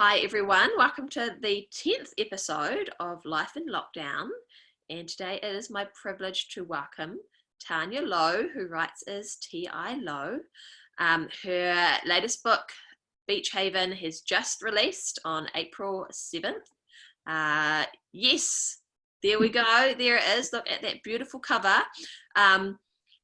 Hi everyone, welcome to the 10th episode of Life in Lockdown, and today it is my privilege to welcome Tanya Lowe, who writes as T.I. Lowe. Her latest book, Beach Haven, has just released on April 7th. Yes, there we go, there it is, look at that beautiful cover.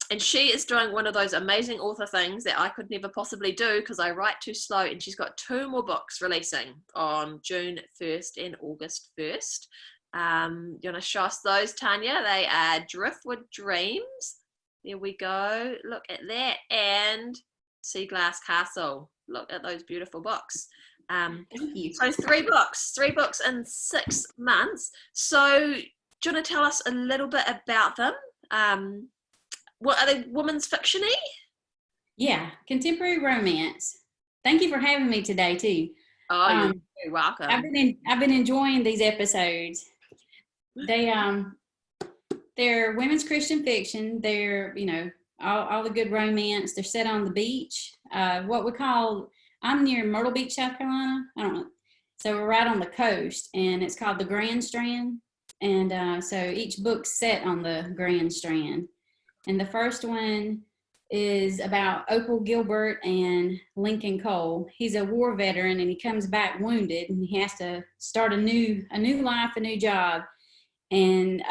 And she is doing one of those amazing author things that I could never possibly do because I write too slow, and she's got 2 more books releasing on June 1st and August 1st. You want to show us those, Tanya? They are Driftwood Dreams. There we go. Look at that. And Sea Glass Castle. Look at those beautiful books. Thank you. So 3 books in 6 months. So do you want to tell us a little bit about them? What are they, women's fiction-y? Yeah, contemporary romance. Thank you for having me today too. Oh, you're very welcome. I've been enjoying these episodes. They're women's Christian fiction. They're all the good romance. They're set on the beach. What we call, I'm near Myrtle Beach, South Carolina. I don't know. So we're right on the coast, and it's called the Grand Strand. And so each book's set on the Grand Strand. And the first one is about Opal Gilbert and Lincoln Cole. He's a war veteran, and he comes back wounded, and he has to start a new life, a new job. And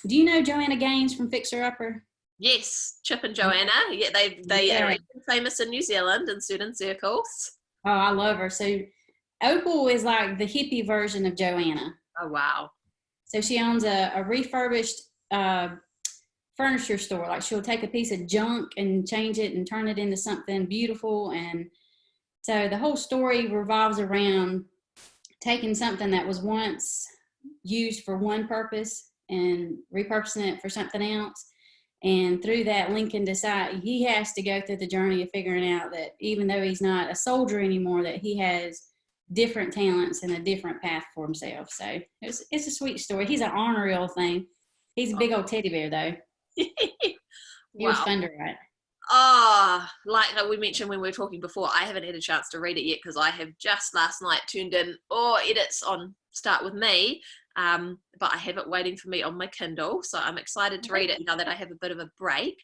do you know Joanna Gaines from Fixer Upper? Yes, Chip and Joanna. Yeah, they are famous in New Zealand in certain circles. Oh, I love her. So Opal is like the hippie version of Joanna. Oh, wow. So she owns a refurbished furniture store. Like, she'll take a piece of junk and change it and turn it into something beautiful. And so the whole story revolves around taking something that was once used for one purpose and repurposing it for something else. And through that, Lincoln decides he has to go through the journey of figuring out that even though he's not a soldier anymore, that he has different talents and a different path for himself. So it's a sweet story. He's an ornery old thing. He's a big old teddy bear though. It was fun to write. Like we mentioned when we were talking before, I haven't had a chance to read it yet because I have just last night turned in edits on Start With Me, but I have it waiting for me on my Kindle, so I'm excited to read it now that I have a bit of a break.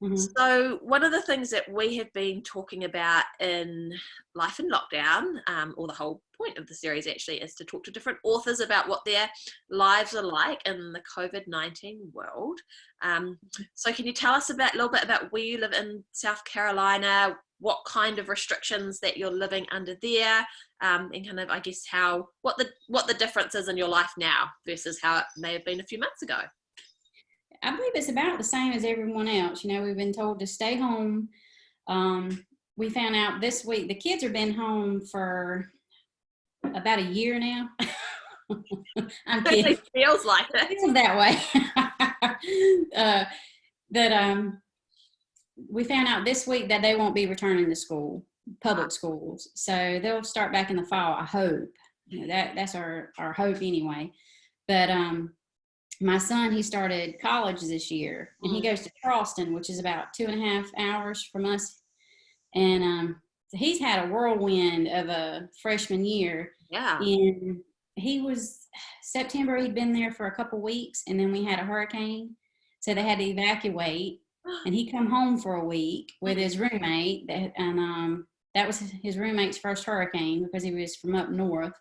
Mm-hmm. So one of the things that we have been talking about in Life in Lockdown, or the whole point of the series actually, is to talk to different authors about what their lives are like in the COVID-19 world. So can you tell us a little bit about where you live in South Carolina, what kind of restrictions that you're living under there, and kind of, I guess, what the difference is in your life now versus how it may have been a few months ago? I believe it's about the same as everyone else. We've been told to stay home. We found out this week the kids have been home for about a year now. I'm kidding. It feels like it. It feels that way. We found out this week that they won't be returning to school, public schools. So they'll start back in the fall, I hope. That's our hope anyway. But my son, he started college this year, and he goes to Charleston, which is about 2.5 hours from us. And he's had a whirlwind of a freshman year. Yeah. And September, he'd been there for a couple weeks, and then we had a hurricane. So they had to evacuate, and he come home for a week with his roommate. And that was his roommate's first hurricane because he was from up north.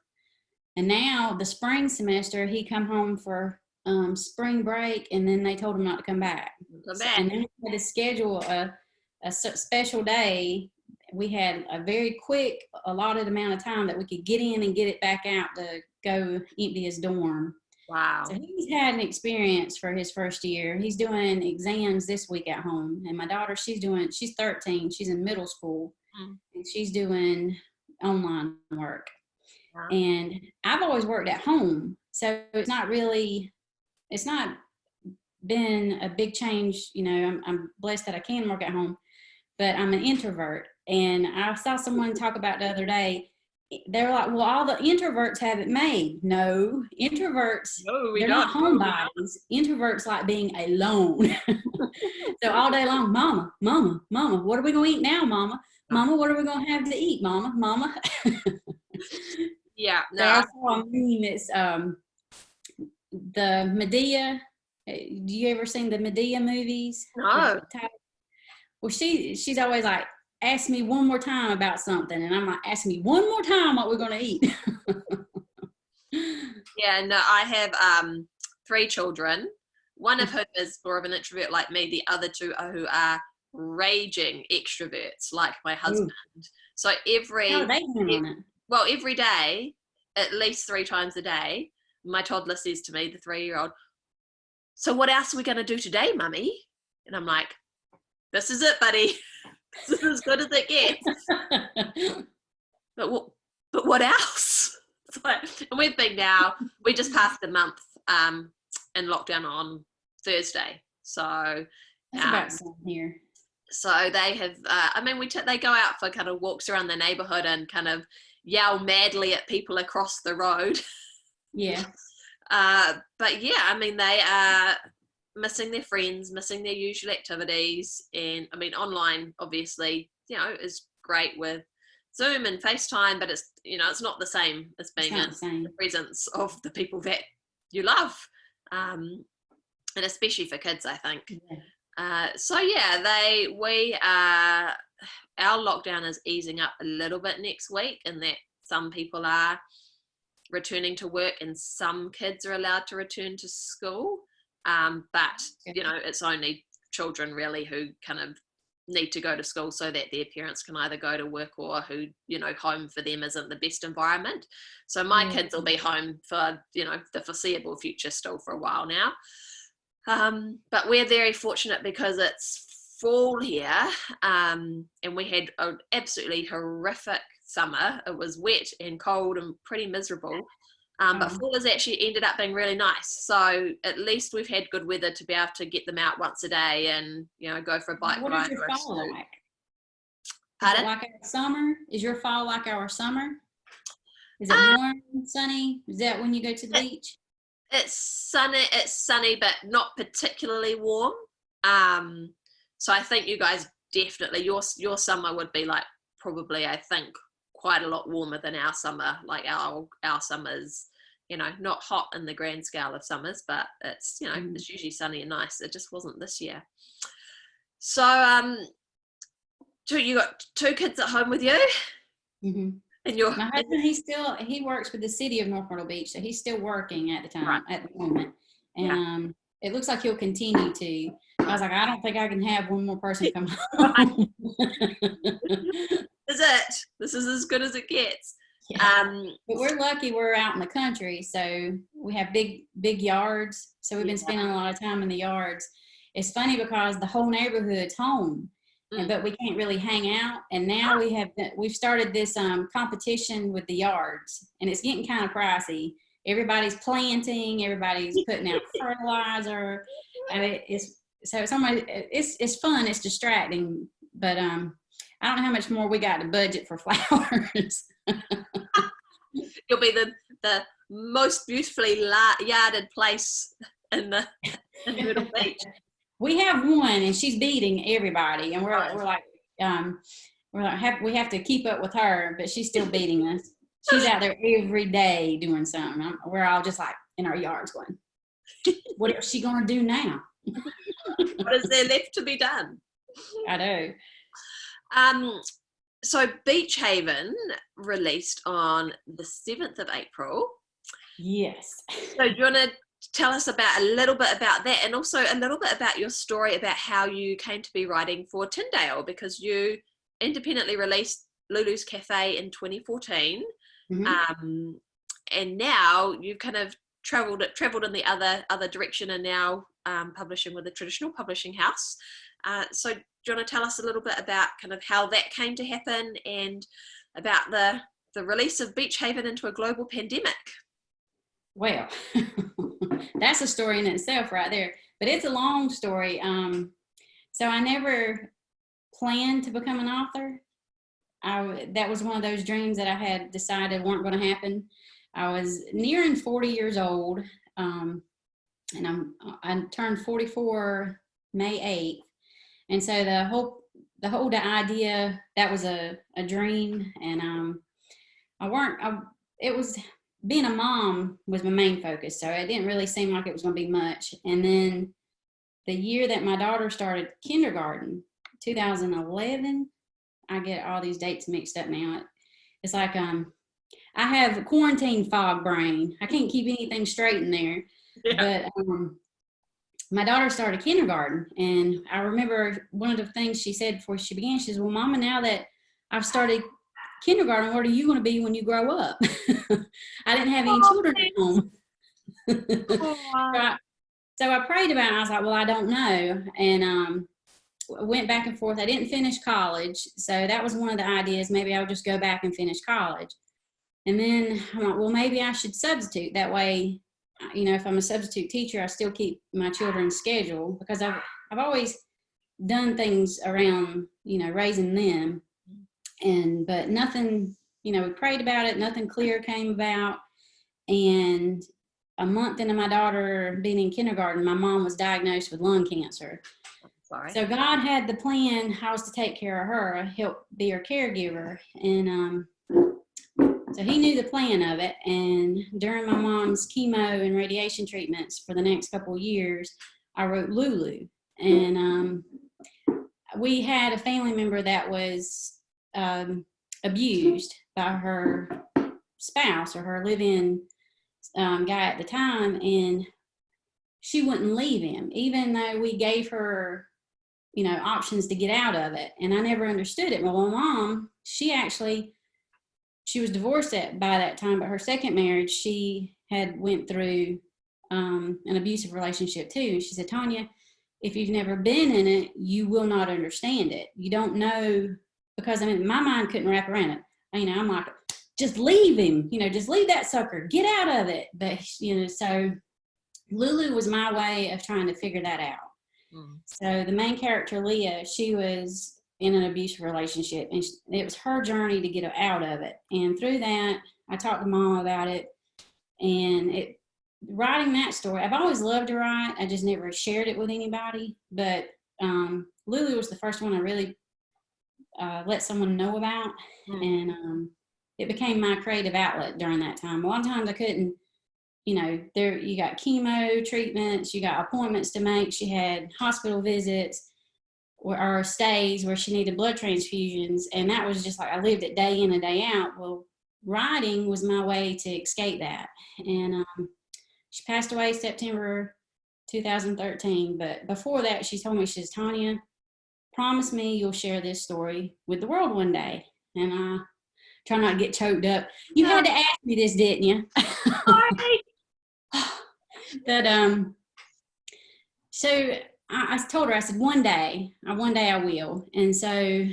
And now the spring semester, he come home for spring break, and then they told him not to come back. And then we had to schedule a special day. We had a very quick allotted amount of time that we could get in and get it back out to go empty his dorm. Wow. So he's had an experience for his first year. He's doing exams this week at home. And my daughter, she's 13. She's in middle school, and she's doing online work. Wow. And I've always worked at home. So it's not been a big change. I'm blessed that I can work at home, but I'm an introvert. And I saw someone talk about the other day, they're like, well, all the introverts have it made. No, introverts, they're not homebodies. Introverts like being alone. So all day long, mama, mama, mama, what are we going to eat now, mama? Mama, what are we going to have to eat, mama, mama? Yeah, So no, I saw a meme. It's the Medea. Do you ever seen the Medea movies? no. Well, she's always like, ask me one more time about something, and I'm like, ask me one more time what we're gonna eat. Yeah, no, I have 3 children. One of whom is more of an introvert like me. The other 2 are who are raging extroverts like my husband. Ooh, So how are they handling it? every day, at least 3 times a day, my toddler says to me, the 3-year-old, so what else are we going to do today, mummy? And I'm like, this is it, buddy. This is as good as it gets. But what else? And we've been now, we just passed the month in lockdown on Thursday. So That's about the same here. so they have, they go out for kind of walks around the neighborhood and kind of yell madly at people across the road. Yeah. But yeah, I mean, they are missing their friends, missing their usual activities. And I mean, online, obviously, is great with Zoom and FaceTime, but it's not the same as being in the presence of the people that you love. And especially for kids, I think. Yeah. So yeah, our lockdown is easing up a little bit next week, and that some people are returning to work and some kids are allowed to return to school. But it's only children really who kind of need to go to school so that their parents can either go to work or who, home for them isn't the best environment. So my kids will be home for, the foreseeable future still for a while now. But we're very fortunate because it's fall here, and we had an absolutely horrific summer. It was wet and cold and pretty miserable. But fall has actually ended up being really nice. So at least we've had good weather to be able to get them out once a day and, go for a bike ride. What is your fall like? Pardon? Is it like our summer? Is your fall like our summer? Is it warm, sunny? Is that when you go to the beach? It's sunny, but not particularly warm. So I think you guys definitely, your summer would be like probably, I think, quite a lot warmer than our summer. Like our summer's, not hot in the grand scale of summers, but it's, it's usually sunny and nice. It just wasn't this year. So, you got 2 kids at home with you? Mm-hmm. And my husband, he works with the city of North Myrtle Beach, so he's still working at the moment. And it looks like he'll continue to. I was like, I don't think I can have one more person come home. This is as good as it gets. Yeah. But we're lucky we're out in the country, so we have big yards. So we've been spending a lot of time in the yards. It's funny because the whole neighborhood's home, but we can't really hang out. And now we've started this competition with the yards, and it's getting kind of pricey. Everybody's planting, everybody's putting out fertilizer. I mean, it's fun, it's distracting, but I don't know how much more we got to budget for flowers. You'll be the most beautifully yarded place in Myrtle Beach. We have one, and she's beating everybody, and we're like we have to keep up with her, but she's still beating us. She's out there every day doing something. We're all just like in our yards going, what is she gonna do now? What is there left to be done? I know. So Beach Haven released on the 7th of April. Yes. So do you want to tell us a little bit about that, and also a little bit about your story about how you came to be writing for Tyndale, because you independently released Lulu's Cafe in 2014, and now you've kind of traveled in the other direction, and now publishing with a traditional publishing house. So do you want to tell us a little bit about kind of how that came to happen, and about the release of Beach Haven into a global pandemic? Well, that's a story in itself right there, but it's a long story. So I never planned to become an author. That was one of those dreams that I had decided weren't going to happen. I was nearing 40 years old, and I turned 44 May 8th. And so the whole idea, that was a dream, and it was being a mom was my main focus. So it didn't really seem like it was going to be much. And then the year that my daughter started kindergarten, 2011, I get all these dates mixed up now. It's like I have quarantine fog brain. I can't keep anything straight in there. Yeah. But my daughter started kindergarten, and I remember one of the things she said before she began, she says, well, Mama, now that I've started kindergarten, what are you going to be when you grow up? I didn't have any children at home. So I prayed about it. I was like, well, I don't know. And went back and forth. I didn't finish college. So that was one of the ideas. Maybe I'll just go back and finish college. And then I'm like, well, maybe I should substitute. That way, you know, if I'm a substitute teacher, I still keep my children's schedule, because I've always done things around, you know, raising them. But nothing, you know, we prayed about it. Nothing clear came about. And a month into my daughter being in kindergarten, my mom was diagnosed with lung cancer. Sorry. So God had the plan. I was to take care of her, help be her caregiver. And so he knew the plan of it. And during my mom's chemo and radiation treatments for the next couple of years, I wrote Lulu. And we had a family member that was abused by her spouse or her live-in guy at the time, and she wouldn't leave him, even though we gave her, you know, options to get out of it. And I never understood it. Well, my mom, she was divorced by that time, but her second marriage, she had went through an abusive relationship too. She said, Tanya, if you've never been in it, you will not understand it. You don't know, because I mean, my mind couldn't wrap around it. You know, I'm like, just leave him, you know, just leave that sucker, get out of it. But, you know, so Lulu was my way of trying to figure that out. So the main character, Leah, she was in an abusive relationship, and it was her journey to get out of it. And through that, I talked to Mom about it, and writing that story, I've always loved to write. I just never shared it with anybody. But Lulu was the first one I really let someone know about. And it became my creative outlet during that time. A lot of times I couldn't, you know, you got chemo treatments, you got appointments to make. She had hospital visits or stays where she needed blood transfusions. And that was just like, I lived it day in and day out. Well, writing was my way to escape that. And she passed away September 2013. But before that, she told me, she says, Tanya, promise me you'll share this story with the world one day. And I try not to get choked up. You had to ask me this, didn't you? Sorry. But so I told her, I said, one day I will. And so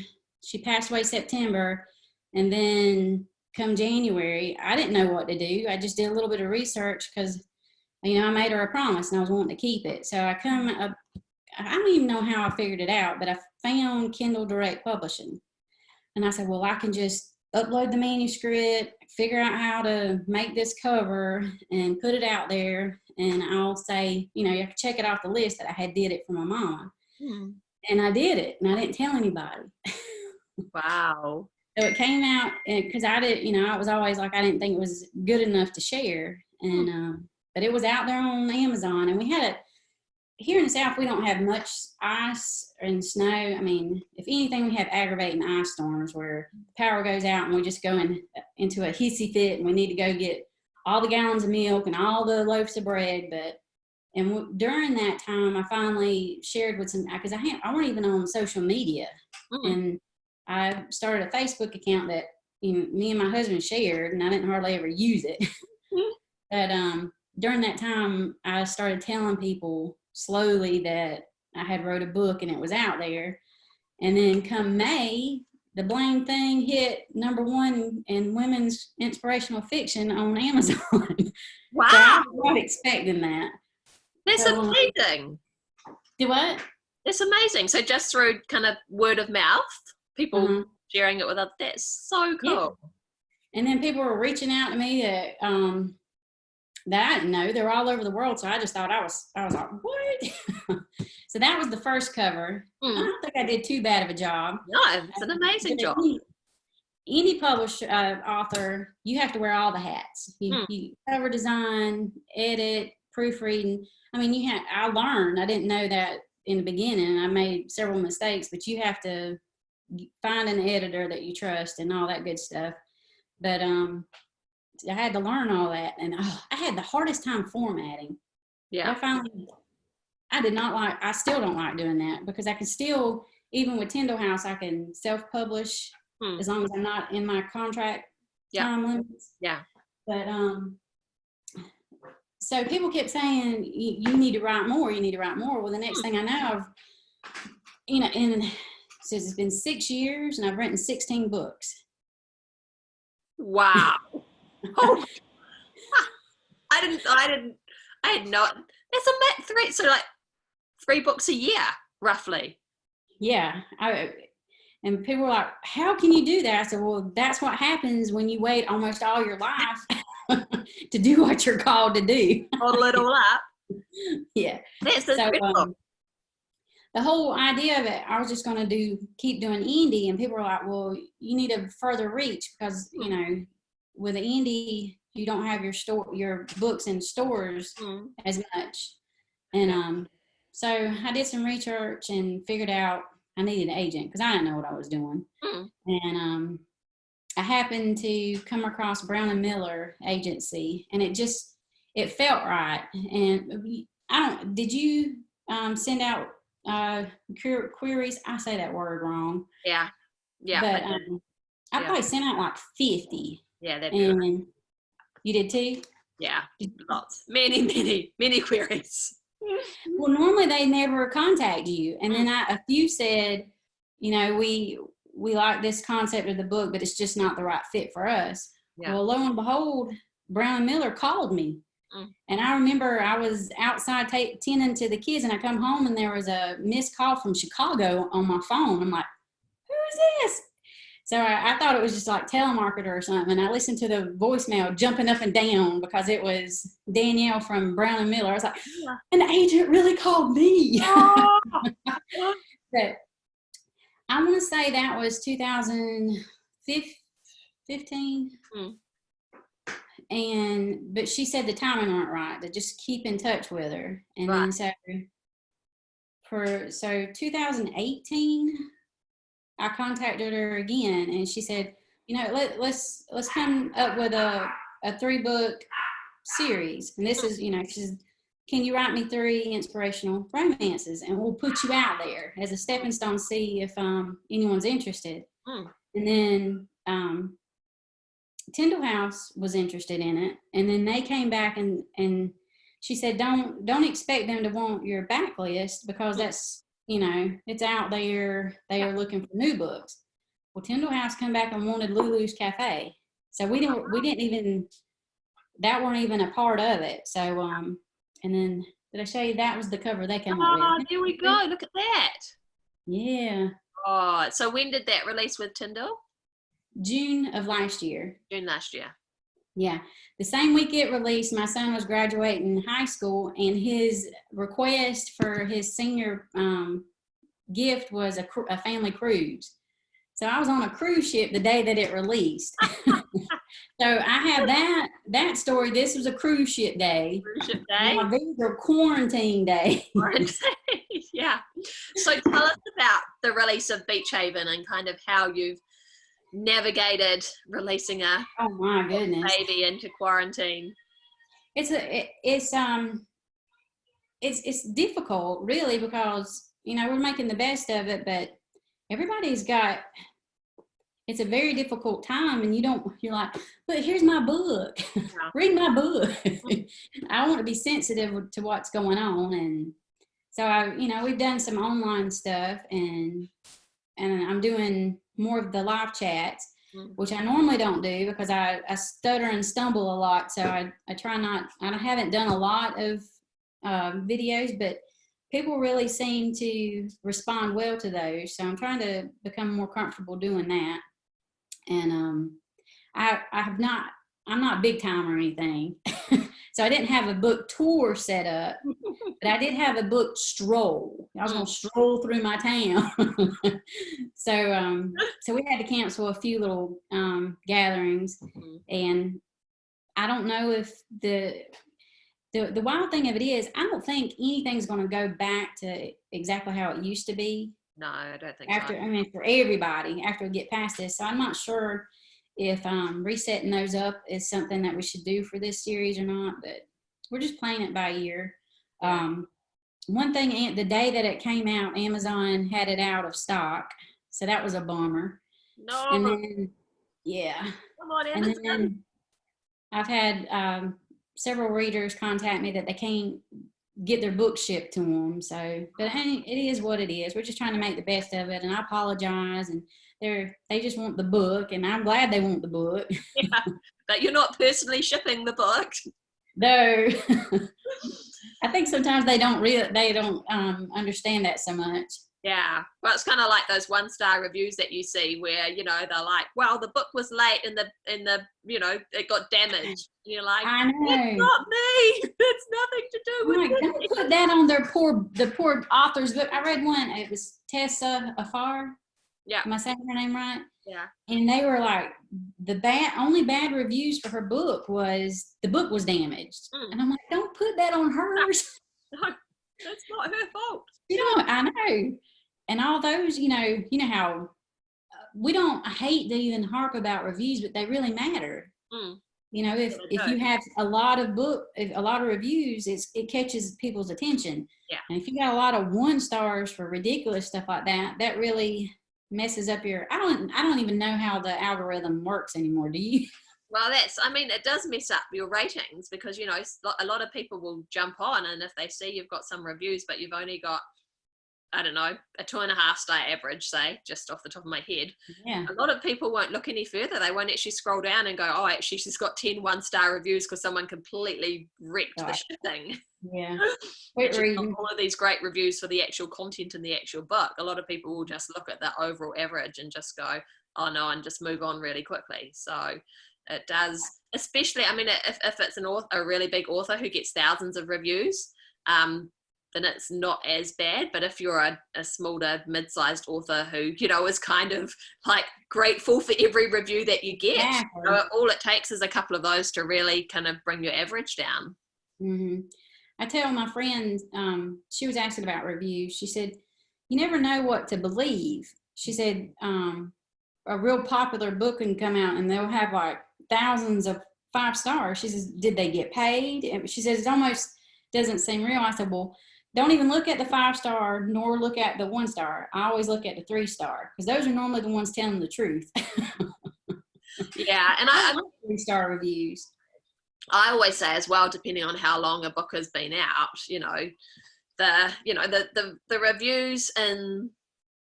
she passed away September, and then come January, I didn't know what to do. I just did a little bit of research because, you know, I made her a promise and I was wanting to keep it. So I don't even know how I figured it out, but I found Kindle Direct Publishing. And I said, well, I can just upload the manuscript, figure out how to make this cover and put it out there. And I'll say, you know, you have to check it off the list that I had did it for my mama. And I did it, and I didn't tell anybody. Wow. So it came out, because I did, you know, I was always like, I didn't think it was good enough to share. And but it was out there on Amazon, and we had it here in the South. We don't have much ice and snow. I mean, if anything, we have aggravating ice storms where the power goes out and we just go into a hissy fit, and we need to go get all the gallons of milk and all the loaves of bread. And during that time, I finally shared with some, because I wasn't even on social media. And I started a Facebook account that, you know, me and my husband shared, and I didn't hardly ever use it. But during that time, I started telling people slowly that I had wrote a book and it was out there. And then come May, the blame thing hit #1 in women's inspirational fiction on Amazon. Wow. So I was not expecting that. That's amazing. Do what? It's amazing. So just through kind of word of mouth, people sharing it with others. That's so cool. Yeah. And then people were reaching out to me that I didn't know. They were all over the world. So I just thought I was like, what? So that was the first cover. I don't think I did too bad of a job. No, it's an amazing job. indie published author, you have to wear all the hats. You cover design, edit, proofreading. I mean, I learned. I didn't know that in the beginning. I made several mistakes, but you have to find an editor that you trust and all that good stuff. But I had to learn all that, and I had the hardest time formatting. Yeah. I still don't like doing that, because I can still, even with Tyndall House, I can self-publish as long as I'm not in my contract time limits. Yeah. But so people kept saying, you need to write more, you need to write more. Well, the next thing I know, and since it's been 6 years and I've written 16 books. Wow. Oh, I had not. That's a three. So like 3 books a year, roughly. Yeah. And people were like, how can you do that? I said, well, that's what happens when you wait almost all your life to do what you're called to do. Model it all up. Yeah. That's so incredible. the whole idea of it, I was just going to keep doing indie, and people were like, well, you need a further reach, because, with the indie, you don't have your books in stores as much. And so I did some research and figured out I needed an agent, because I didn't know what I was doing. And I happened to come across Brown and Miller agency, and it felt right. And did you send out queries? I say that word wrong. Yeah. But I probably sent out like 50. Yeah, that'd be right. You did too? Yeah, lots. Many queries. Well, normally they never contact you. And then a few said, we like this concept of the book, but it's just not the right fit for us. Yeah. Well, lo and behold, Brown and Miller called me. And I remember I was outside tending to the kids, and I come home and there was a missed call from Chicago on my phone. I'm like, who is this? So I thought it was just like telemarketer or something. And I listened to the voicemail jumping up and down because it was Danielle from Brown and Miller. I was like, an agent really called me. Oh. But I want to say that was 2015. But she said the timing weren't right, to just keep in touch with her. And then so 2018, I contacted her again, and she said, let's come up with a 3-book series. And this is, she says, can you write me 3 inspirational romances, and we'll put you out there as a stepping stone, see if anyone's interested. And then Tyndall House was interested in it, and then they came back and she said, don't expect them to want your backlist, because that's, it's out there. They are looking for new books. Well, Tyndall House come back and wanted Lulu's Cafe. So we didn't even, that weren't even a part of it. So, and then did I show you that was the cover they came up with? Oh, there we go. Look at that. Yeah. Oh, so when did that release with Tyndall? June of last year. June last year. Yeah. The same week it released, my son was graduating high school, and his request for his senior gift was a family cruise. So I was on a cruise ship the day that it released. So I have that story. This was a cruise ship day. Cruise ship day. Now, these are quarantine days. Yeah. So tell us about the release of Beach Haven and kind of how you've navigated releasing a baby into quarantine. It's difficult, really, because we're making the best of it, but everybody's got, it's a very difficult time, and you're like, but here's my book. Read my book. I want to be sensitive to what's going on. And so we've done some online stuff, and I'm doing more of the live chats, which I normally don't do because I stutter and stumble a lot. So I try not, I haven't done a lot of videos, but people really seem to respond well to those. So I'm trying to become more comfortable doing that. And I'm not big time or anything. So I didn't have a book tour set up, but I did have a book stroll. I was going to stroll through my town. So we had to cancel a few little gatherings, and I don't know if the wild thing of it is, I don't think anything's going to go back to exactly how it used to be. No, I don't think so. I mean, for everybody, after we get past this. So I'm not sure if resetting those up is something that we should do for this series or not, but we're just playing it by ear. One thing, the day that it came out, Amazon had it out of stock. So that was a bummer. No. And then, yeah. Come on, Amazon. And then I've had several readers contact me that they can't get their book shipped to them. So, but hey, it is what it is. We're just trying to make the best of it, and I apologize. And they just want the book, and I'm glad they want the book. Yeah, but you're not personally shipping the book. No. I think sometimes they don't understand that so much. Yeah, well, it's kind of like those 1-star reviews that you see where, you know, they're like, well, the book was late and the you know, it got damaged. And you're like, I know. It's not me. It's nothing to do with me. Don't put that on the poor author's book. I read one. It was Tessa Afar. Yeah. Am I saying her name right? Yeah. And they were like, only bad reviews for her book was the book was damaged. And I'm like, don't put that on hers. No, that's not her fault. You know, I know. And all those, you know how we don't hate to even harp about reviews, but they really matter. You know, if you have a lot of reviews, it catches people's attention. Yeah. And if you got a lot of 1-stars for ridiculous stuff like that, that really messes up your. I don't even know how the algorithm works anymore. Do you? Well, it does mess up your ratings because, you know, a lot of people will jump on, and if they see you've got some reviews, but you've only got, I don't know, a 2.5-star average, say, just off the top of my head. Yeah. A lot of people won't look any further. They won't actually scroll down and go, oh, actually, she's got 10 1-star reviews because someone completely wrecked the shipping. Yeah. All of these great reviews for the actual content in the actual book. A lot of people will just look at the overall average and just go, oh, no, and just move on really quickly. So it does, especially, I mean, if it's a really big author who gets thousands of reviews, then it's not as bad. But if you're a smaller, mid-sized author who, you know, is kind of like grateful for every review that you get, Exactly. you know, all it takes is a couple of those to really kind of bring your average down. Mm-hmm. I tell my friend, she was asking about reviews. She said, you never know what to believe. She said, a real popular book can come out and they'll have like thousands of 5 stars. She says, did they get paid? And she says, it almost doesn't seem real. I said, well, don't even look at the 5-star nor look at the 1-star. I always look at the 3-star because those are normally the ones telling the truth. Yeah, and I love 3-star reviews. I always say as well, depending on how long a book has been out, you know, the reviews in,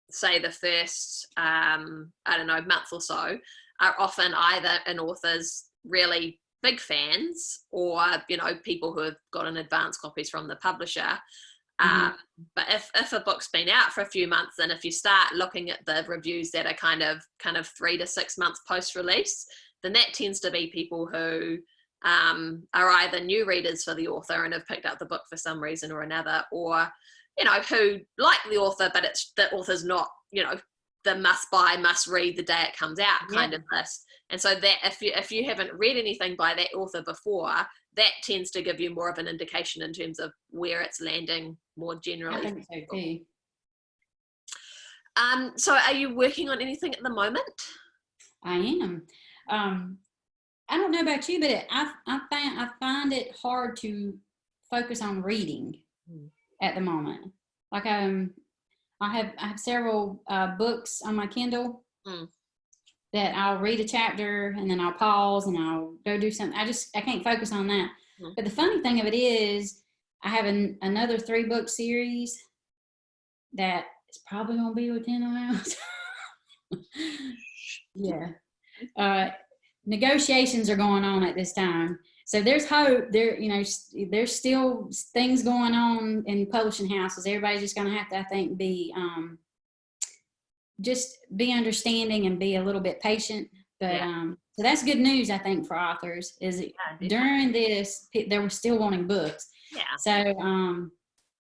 say, the first month or so are often either an author's really big fans or, you know, people who have gotten advance copies from the publisher. But if a book's been out for a few months, and if you start looking at the reviews that are kind of 3 to 6 months post-release, then that tends to be people who are either new readers for the author and have picked up the book for some reason or another, or, you know, who like the author, but the author's not, you know, the must buy, must read the day it comes out kind of list. And so that if you haven't read anything by that author before, that tends to give you more of an indication in terms of where it's landing more generally. I think so too. So are you working on anything at the moment? I am. I don't know about you, but I find it hard to focus on reading at the moment. Like I have several books on my Kindle that I'll read a chapter and then I'll pause and I'll go do something. I can't focus on that. But the funny thing of it is, I have another 3-book series that is probably going to be with 10 hours. Yeah. Negotiations are going on at this time, so there's hope. There's still things going on in publishing houses. Everybody's just going to have to, I think, be understanding and be a little bit patient. But Yeah. so that's good news, I think, for authors. Is Yeah, during this, they were still wanting books. yeah. So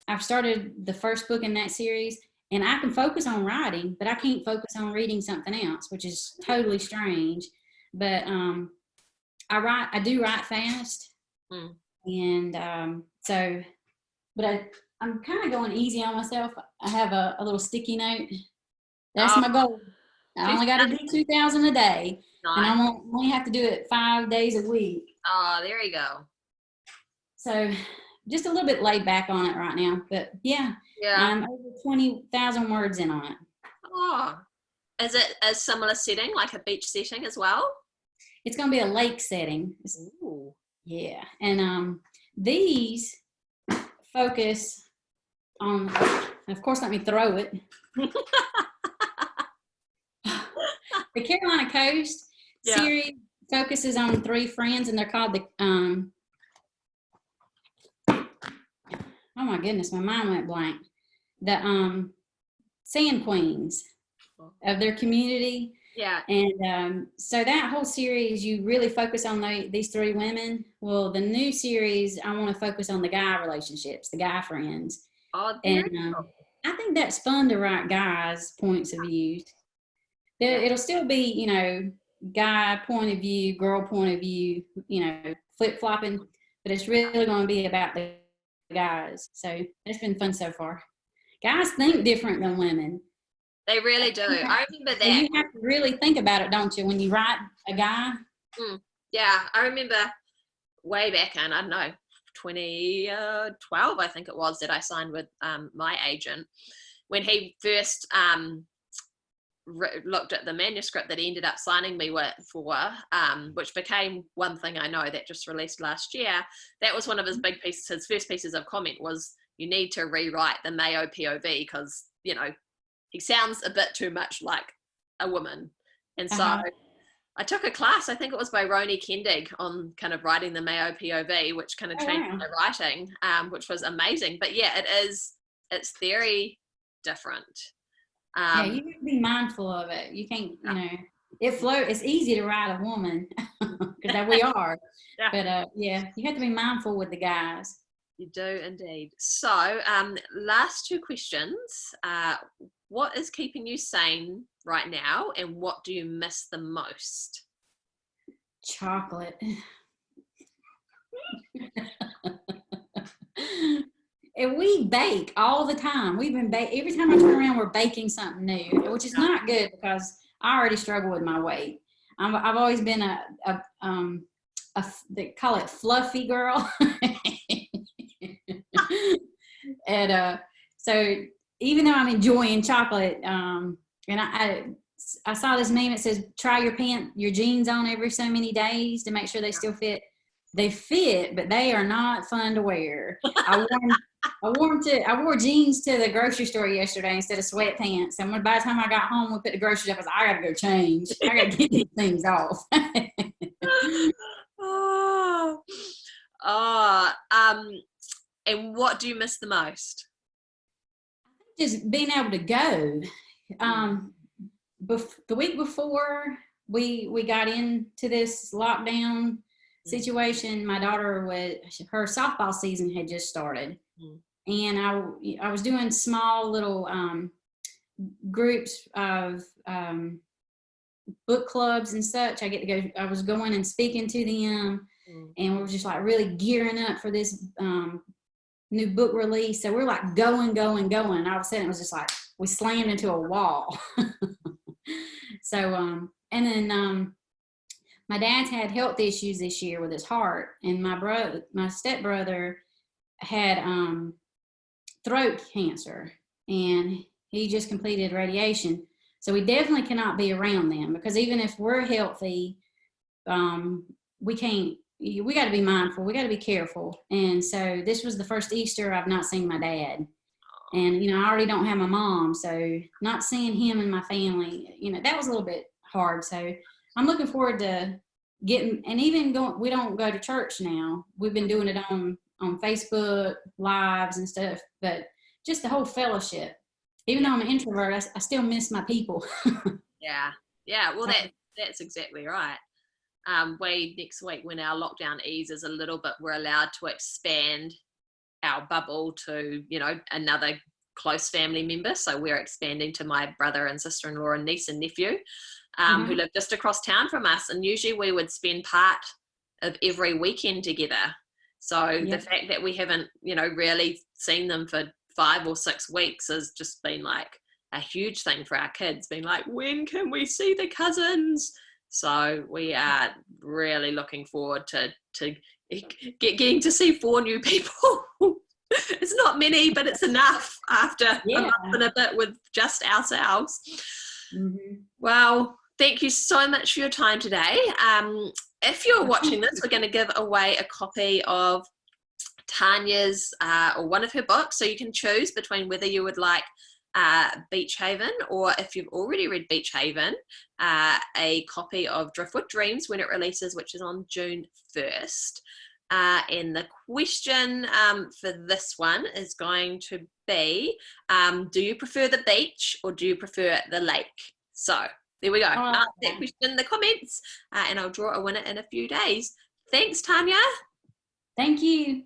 I've started the first book in that series, and I can focus on writing, but I can't focus on reading something else, which is totally strange. But I do write fast, Mm. and so, but I'm kind of going easy on myself. I have a little sticky note. That's Oh, my goal. I only got to do 2,000 a day, and nice. I only have to do it 5 days a week. Oh, there you go. So just a little bit laid back on it right now, but yeah, Yeah. I'm over 20,000 words in on it. Oh, is it a similar setting, like a beach setting as well? It's going to be a lake setting. Ooh. Yeah, and these focus on. Of course, let me throw it. The Carolina Coast Yeah. series focuses on 3 friends, and they're called the. Oh my goodness, my mind went blank. The Sand Queens of their community. Yeah. And so that whole series, you really focus on these 3 women. Well, the new series, I want to focus on the guy relationships, the guy friends. Oh, And very cool. I think that's fun to write guys' points of view. Yeah. It'll still be, guy point of view, girl point of view, flip-flopping, but it's really going to be about the guys. So it's been fun so far. Guys think different than women. They really do. I remember And that. you have to really think about it, don't you, when you write a guy? Yeah, I remember way back in, I don't know, 2012, I think it was, that I signed with my agent. When he first looked at the manuscript that he ended up signing me for, which became One Thing I Know, that just released last year, that was one of his big pieces, his first pieces of comment was, you need to rewrite the Mayo POV because, he sounds a bit too much like a woman. And so I took a class, I think it was by Roni Kendig, on kind of writing the Mayo POV, which kind of changed my writing, which was amazing. But yeah, it's very different. Yeah, you have to be mindful of it. You can't, it's easy to write a woman because we are. Yeah. But yeah, you have to be mindful with the guys. You do indeed. So last 2 questions. What is keeping you sane right now, and what do you miss the most? Chocolate. And we bake all the time. We've been every time I turn around, we're baking something new, which is not good because I already struggle with my weight. I've always been they call it fluffy girl. And so even though I'm enjoying chocolate, and I saw this meme that says try your jeans on every so many days to make sure they still fit. They fit, but they are not fun to wear. I wore jeans to the grocery store yesterday instead of sweatpants. And by the time I got home, we put the groceries up. I was like, I got to go change. I got to get these things off. And what do you miss the most? Just being able to go. The week before we got into this lockdown situation, my daughter her softball season had just started, and I was doing small little groups of book clubs and such. I was going and speaking to them, and we were just like really gearing up for this new book release. So we're like going. All of a sudden it was just like we slammed into a wall. So and then my dad's had health issues this year with his heart, and my stepbrother had throat cancer, and he just completed radiation. So we definitely cannot be around them, because even if we're healthy, we can't. We got to be mindful. We got to be careful. And so this was the first Easter I've not seen my dad. And, I already don't have my mom. So not seeing him and my family, that was a little bit hard. So I'm looking forward to getting, and even going, we don't go to church now. We've been doing it on Facebook lives and stuff, but just the whole fellowship. Even though I'm an introvert, I still miss my people. Yeah. Well, That's exactly right. We next week, when our lockdown eases a little bit, we're allowed to expand our bubble to, another close family member. So we're expanding to my brother and sister-in-law and niece and nephew, who live just across town from us. And usually we would spend part of every weekend together. So the fact that we haven't, really seen them for 5 or 6 weeks has just been like a huge thing for our kids, being like, when can we see the cousins? So we are really looking forward to getting to see 4 new people. It's not many, but it's enough after a month and a bit with just ourselves. Well, thank you so much for your time today. If you're watching this, we're going to give away a copy of Tanya's or one of her books, so you can choose between whether you would like Beach Haven, or if you've already read Beach Haven, a copy of Driftwood Dreams when it releases, which is on June 1st. And the question for this one is going to be, do you prefer the beach or do you prefer the lake? So there we go. Ask that question in the comments, and I'll draw a winner in a few days. Thanks, Tanya. Thank you.